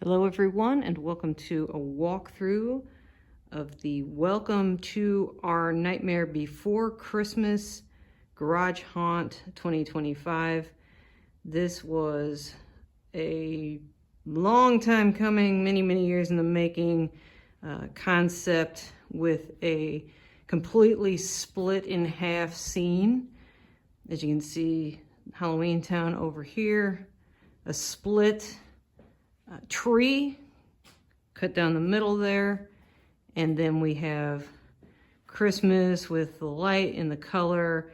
Hello everyone, and welcome to a walkthrough of the Welcome to Our Nightmare Before Christmas Garage Haunt 2025. This was a long time coming, many years in the making concept with a completely split in half scene. As you can see, Halloween Town over here, a split tree cut down the middle there, and then we have Christmas with the light and the color.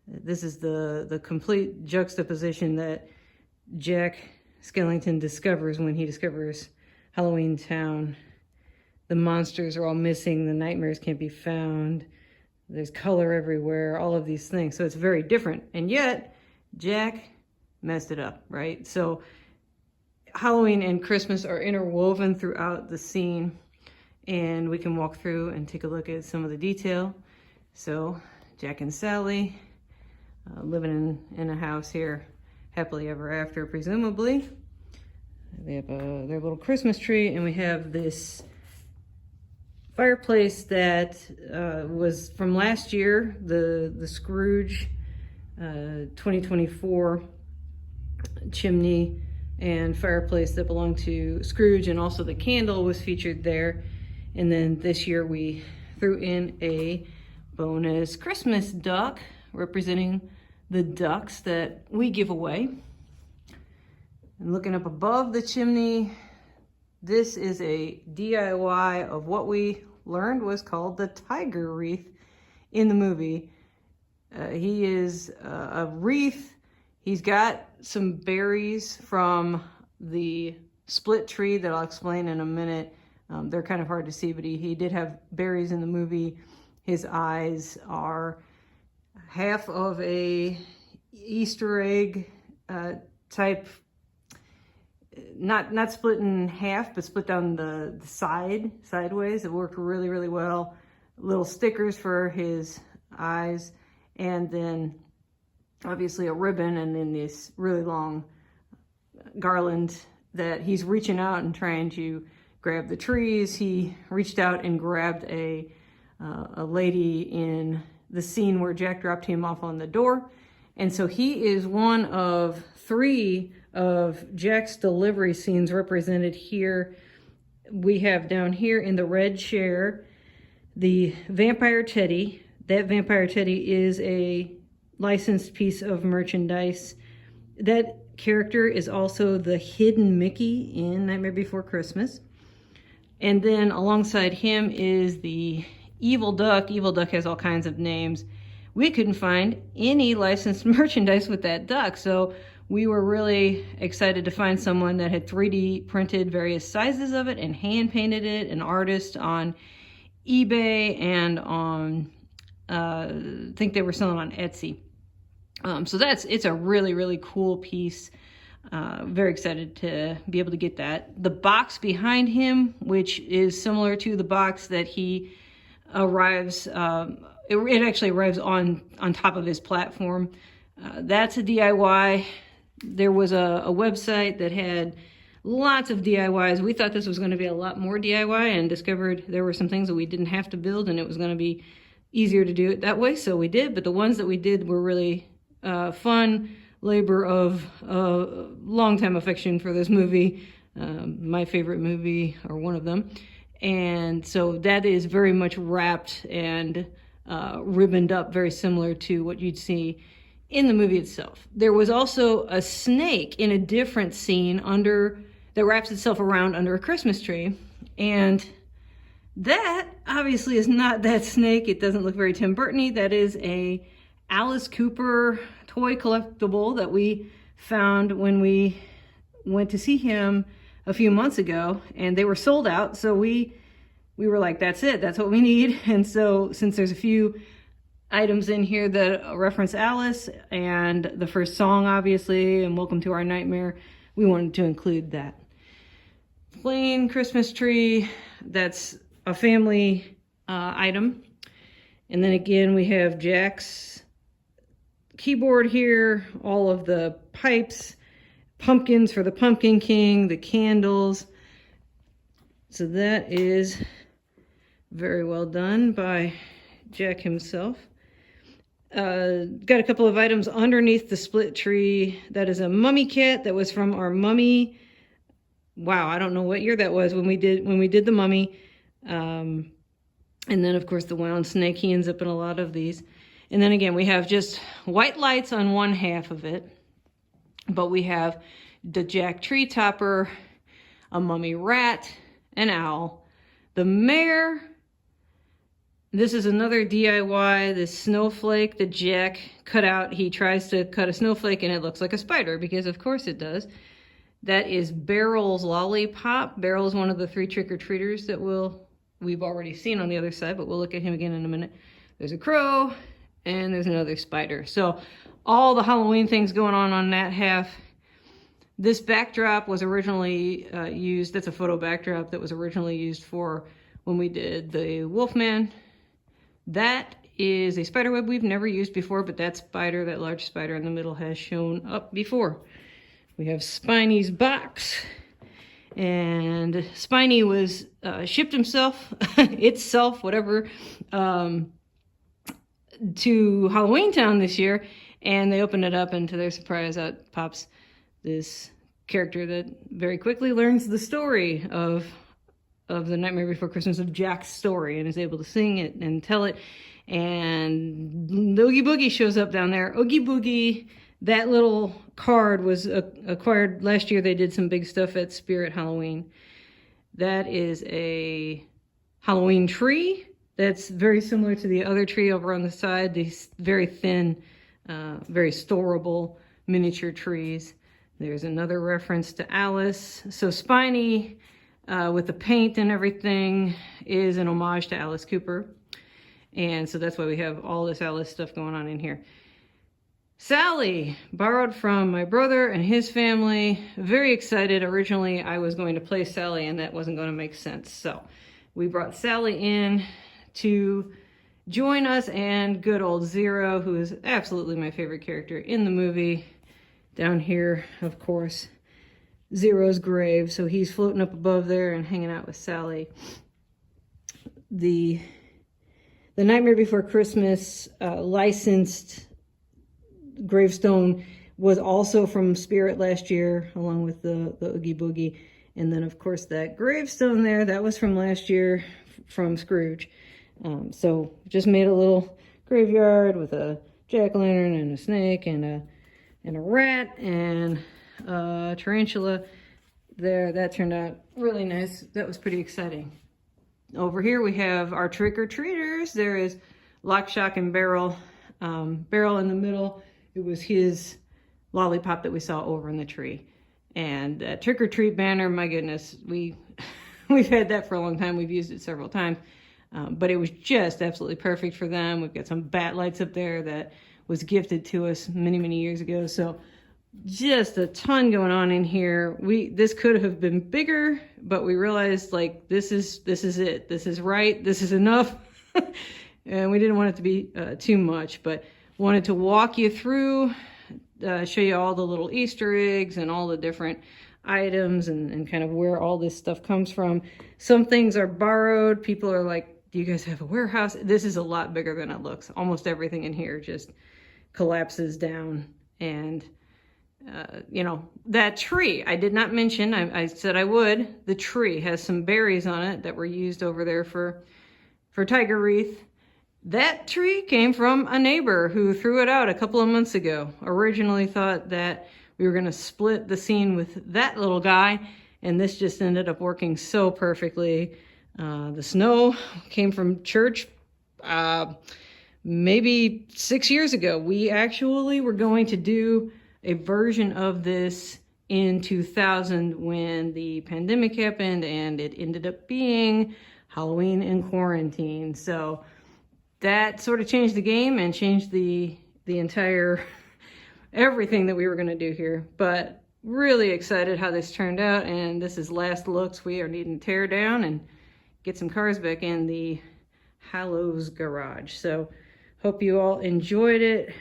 This is the complete juxtaposition that Jack Skellington discovers when he discovers Halloween Town. The monsters are all missing, the nightmares can't be found, there's color everywhere, all of these things. So it's very different, and yet Jack messed it up, right? So Halloween and Christmas are interwoven throughout the scene, and we can walk through and take a look at some of the detail. So Jack and Sally living in a house here, happily ever after, presumably. They have their little Christmas tree, and we have this fireplace that was from last year, the Scrooge 2024 chimney and fireplace that belonged to Scrooge, and also the candle was featured there. And then this year we threw in a bonus Christmas duck representing the ducks that we give away. And looking up above the chimney, this is a DIY of what we learned was called the tiger wreath in the movie. He is a wreath. He's got some berries from the split tree that I'll explain in a minute. They're kind of hard to see, but he did have berries in the movie. His eyes are half of a Easter egg type, not split in half, but split down the sideways. It worked really well. Little stickers for his eyes, and then obviously a ribbon, and then this really long garland that he's reaching out and trying to grab the trees. He reached out and grabbed a lady in the scene where Jack dropped him off on the door. And so he is one of 3 of Jack's delivery scenes represented here. We have down here in the red chair, the vampire teddy. That vampire teddy is a licensed piece of merchandise. That character is also the hidden Mickey in Nightmare Before Christmas. And then alongside him is the evil duck. Evil duck has all kinds of names. We couldn't find any licensed merchandise with that duck, so we were really excited to find someone that had 3D printed various sizes of it and hand painted it, an artist on eBay and on, I think they were selling on Etsy. So it's a really cool piece. Very excited to be able to get that. The box behind him, which is similar to the box that he arrives, it actually arrives on top of his platform. That's a DIY. There was a website that had lots of DIYs. We thought this was going to be a lot more DIY, and discovered there were some things that we didn't have to build, and it was going to be easier to do it that way, so we did. But the ones that we did were really fun, labor of long-time affection for this movie, my favorite movie, or one of them. And so that is very much wrapped and ribboned up, very similar to what you'd see in the movie itself. There was also a snake in a different scene that wraps itself around under a Christmas tree, and that obviously is not that snake. It doesn't look very Tim Burton-y. That is a Alice Cooper toy collectible that we found when we went to see him a few months ago, and they were sold out. So we were like, that's it, that's what we need. And so since there's a few items in here that reference Alice and the first song, obviously, and Welcome to Our Nightmare, we wanted to include that. Plain Christmas tree, that's a family item. And then again, we have Jack's keyboard here, all of the pipes, pumpkins for the Pumpkin King, the candles. So that is very well done by Jack himself. Got a couple of items underneath the split tree. That is a mummy kit that was from our mummy. Wow, I don't know what year that was when we did the mummy. And then of course the wound snake. He ends up in a lot of these. And then again, we have just white lights on one half of it, but we have the Jack tree topper, a mummy rat, an owl, the mayor. This is another DIY, this snowflake that Jack cut out. He tries to cut a snowflake and it looks like a spider, because of course it does. That is Barrel's lollipop. Barrel is one of the 3 trick-or-treaters that we've already seen on the other side, but we'll look at him again in a minute. There's a crow and there's another spider. So all the Halloween things going on that half. This backdrop was originally used, that's a photo backdrop that was originally used for when we did the Wolfman. That is a spider web we've never used before, but that spider, that large spider in the middle, has shown up before. We have Spiny's box, and Spiny was shipped itself, whatever, to Halloween Town this year, and they opened it up, and to their surprise, out pops this character that very quickly learns the story of the Nightmare Before Christmas, of Jack's story, and is able to sing it and tell it. And the Oogie Boogie shows up down there. Oogie Boogie, that little card was acquired last year. They did some big stuff at Spirit Halloween. That is a Halloween tree that's very similar to the other tree over on the side. These very thin, very storable miniature trees. There's another reference to Alice. So Spiny, with the paint and everything, is an homage to Alice Cooper. And so that's why we have all this Alice stuff going on in here. Sally, borrowed from my brother and his family. Very excited. Originally, I was going to play Sally, and that wasn't going to make sense. So we brought Sally in to join us, and good old Zero, who is absolutely my favorite character in the movie. Down here, of course, Zero's grave, so he's floating up above there and hanging out with Sally. The Nightmare Before Christmas licensed gravestone was also from Spirit last year, along with the Oogie Boogie. And then, of course, that gravestone there, that was from last year from Scrooge. So just made a little graveyard with a jack-o'-lantern and a snake and a rat and tarantula there. That turned out really nice. That was pretty exciting. Over here we have our trick-or-treaters. There is Lock, Shock, and Barrel. Barrel in the middle. It was his lollipop that we saw over in the tree. And that trick-or-treat banner, my goodness, we've had that for a long time. We've used it several times. But it was just absolutely perfect for them. We've got some bat lights up there that was gifted to us many, many years ago. So just a ton going on in here. This could have been bigger, but we realized, like, this is it. This is right. This is enough. And we didn't want it to be too much, but wanted to walk you through, show you all the little Easter eggs and all the different items and kind of where all this stuff comes from. Some things are borrowed. People are like, do you guys have a warehouse? This is a lot bigger than it looks. Almost everything in here just collapses down. And you know, that tree I did not mention, I said I would. The tree has some berries on it that were used over there for tiger wreath. That tree came from a neighbor who threw it out a couple of months ago. Originally thought that we were going to split the scene with that little guy, and this just ended up working so perfectly. The snow came from church maybe 6 years ago. We actually were going to do a version of this in 2000 when the pandemic happened, and it ended up being Halloween in quarantine. So that sort of changed the game and changed the entire everything that we were going to do here. But really excited how this turned out, and this is last looks. We are needing to tear down and get some cars back in the Hallows Garage. So hope you all enjoyed it.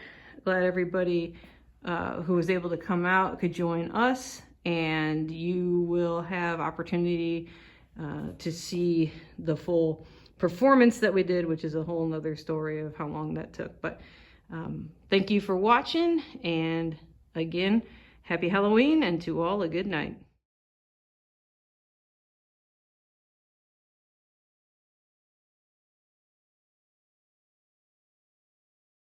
Glad everybody who was able to come out could join us, and you will have opportunity to see the full performance that we did, which is a whole nother story of how long that took. But thank you for watching, and again, happy Halloween, and to all a good night.